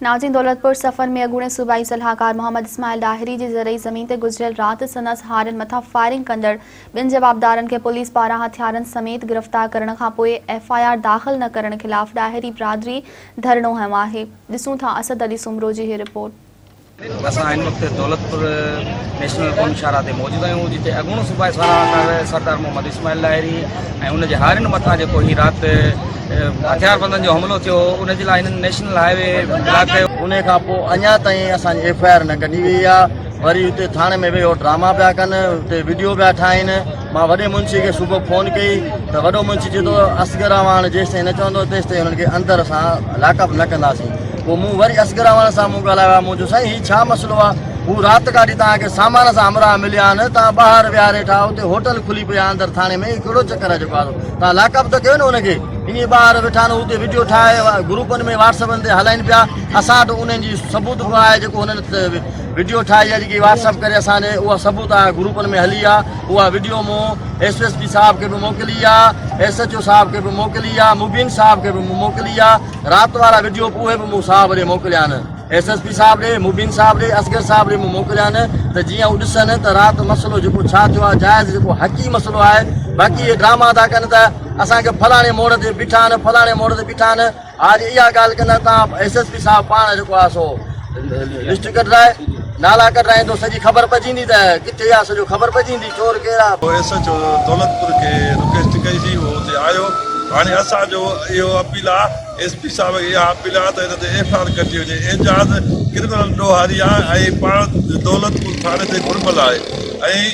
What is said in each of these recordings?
नाज़रीन, दौलतपुर सफ़र में अॻूणे सूबाई सलाहकार मोहम्मद इस्माइल डाहिरी जी ज़रई ज़मीन ते गुज़िरियल रात संदसि हारियुनि मथां फायरिंग कंदड़ ॿिनि जवाबदारनि खे पुलिस पारां हथियारनि समेत गिरफ़्तार करण खां पोइ FIR दाख़िल न करण ख़िलाफ़ डाहिरी बिरादरी धरणो हंयो आहे। ॾिसूं था असद अली सुमरो जी हीअ रिपोर्ट। असां इन वक्त दौलतपुर नेशनल कौमी शाहरा ते मौजूद आहियूं, जिते अॻूणो सूबाई सलाहकार सरदार मोहम्मद इस्माइल डाहिरी ऐं उनजे हारियुनि मथां जेको ही राति हथियारबंदनि जो हमलो थियो, उनजे लाइ हिननि नेशनल हाईवे ब्लॉक कयो। उन खां पोइ अञा ताईं असांजी FIR न कढी वई आहे। वरी हुते थाणे में वेहो ड्रामा पिया कनि, हुते वीडियो पिया ठाहिनि। मां वॾे मुंशी खे सुबुह फ़ोन कई त वॾो मुंशी चए थो असगर अवान जेसि ताईं न चवंदो तेसि ताईं हुननि खे अंदरि असां लाकअप न कंदासीं। पोइ मूं वरी असगर अवान सां मूं ॻाल्हायो, मुंहिंजो साईं हीउ छा मसइलो आहे? हू राति गाॾी तव्हांखे सामान सां हमरा मिलिया आहिनि, तव्हां ॿाहिरि विहारे ठाहो, हुते होटल खुली पई आहे अंदरि थाणे में, कहिड़ो चकर आहे जेको आहे तव्हां लाकअप त कयो न हुनखे। ईअं ॿाहिरि वेठा आहिनि, हुते वीडियो ठाहे ग्रुपनि में व्हाट्सअपनि ते हलाइनि पिया। असां वटि उन्हनि जी सबूत बि आहे, जेको हुननि वीडियो ठाही आहे जेकी व्हाट्सअप करे असांजे, उहा सबूत आहे ग्रुपनि में हली आहे। उहा वीडियो मूं SSP साहब खे बि मोकिली आहे, SHO साहब खे बि मोकिली आहे, मुबीन साहब खे बि मोकिली आहे। राति वारा वीडियो उहे बि मूं साहब ॾे मोकिलिया आहिनि, SSP साहब ॾे, मुबीन साहब ॾे, असगर साहब ॾे मूं मोकिलिया आहिनि, त जीअं हू ॾिसनि त राति मसइलो जेको छा थियो आहे, जाइज़ जेको हक़ी मसइलो आहे। बाक़ी इहे ड्रामा था कनि त असांखे फलाणे मोड़ ते बीठा आहिनि, फलाणे मोड़ ते बीठा आहिनि। आज इहा ॻाल्हि कंदा तव्हां SSP साहब पाण जेको आहे सो लिस्ट कढाए, नाला कढाईंदो, सॼी ख़बर पइजी त किथे आहे, सॼो ख़बर पइजी चोर केरु आहे। SHO दौलतपुर खे रिक्वेस्ट कईसीं, उहो हुते आयो। हाणे असांजो इहो अपील आहे, SP साहब इहा अपील आहे त हिन ते FIR कढी वञे। एजाज़ क्रिमिनल ॾोहारी आहे ऐं पाण दौलतपुर थाणे ते घुरबल आहे, ऐं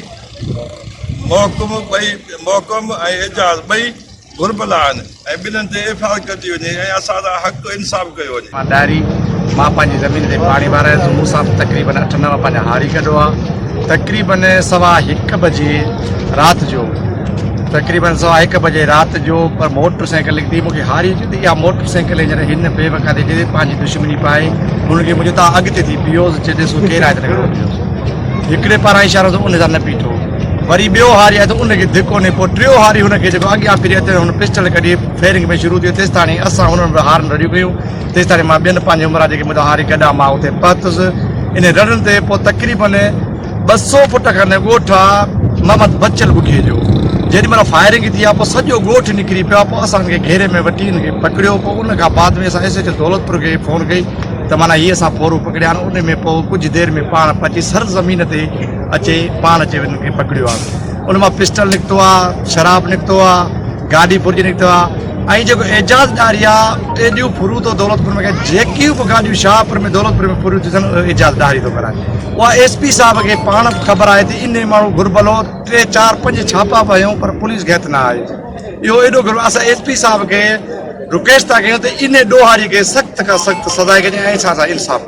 मोहकम ऐं एजाज़ ॿई घुरबल आहिनि, ऐं ॿिन्हिनि ते FIR कढी वञे ऐं असांजा हक़ इंसाफ़ कयो वञे। डायरी मां पंहिंजी ज़मीन ते पाणी वारायां, मूं सां तक़रीबन 8-9 पंहिंजा हारी कढो आहे। तक़रीबन 1:15 बजे राति जो, तक़रीबन 1:15 बजे राति जो, पर मोटरसाइकिल निकिती मूंखे हारी चई इहा मोटरसाइकिल हींअर हिन बेवक़ा ते पंहिंजी दुश्मनी पाए हुनखे मुंहिंजो तव्हां अॻिते थी पियोसि, चए ॾिसो केरु आहे त लॻियो पियोसि। हिकिड़े पारां इशारो त उन सां न बीठो, वरी ॿियो हारी आहे त उनखे धिको ने, पोइ टियों हारी हुनखे जेको अॻियां फिरी अचे हुन पिस्टल कढी फेरिंग में शुरू थियो। तेसि ताणी असां हुननि हारनि रड़ियूं कयूं, तेसि ताणी मां ॿियनि पंहिंजी उमिरि जेके मुंहिंजा हारी कढा मां हुते पहुतुसि। इन रड़नि ते पोइ तक़रीबन 200 फुट खनि ॻोठु आहे मोहम्मद बचल बुखीअ जो। जेॾी महिल फायरिंग थी आहे पोइ सॼो ॻोठु निकिरी पियो आहे। पोइ असांखे घेरे में वठी हिनखे पकड़ियो। पोइ उन खां बाद में असां SHO दौलतपुर खे फ़ोन कई त माना हीअ असां फोरू पकड़िया आहिनि। उन में पोइ कुझु देरि में पाण पची सर ज़मीन ते अचे, पाण अचे हिनखे पकड़ियो आहे। उन मां पिस्टल निकितो आहे, शराब निकितो आहे, गाॾी फुर्जी निकितो आहे। ऐं जेको एजाज़ डायरी आहे, एॾियूं फुरूतो दौलतपुर में जेकियूं बि गाॾियूं शाहपुर में दौलतपुर में फुरियूं थियनि, एजाज़ डायरी थो कराए। उहा SP साहब खे पाण ख़बर आहे त इन माण्हू घुरबल हो, 3-4-5 छापा पयूं पर पुलिस खे हथ न आहे। इहो एॾो घुर असां SP साहब खे रिक्वेस्ट था कयूं त इन ॾोहारी खे सख़्त खां सख़्त सज़ा कजे ऐं असां इंसाफ़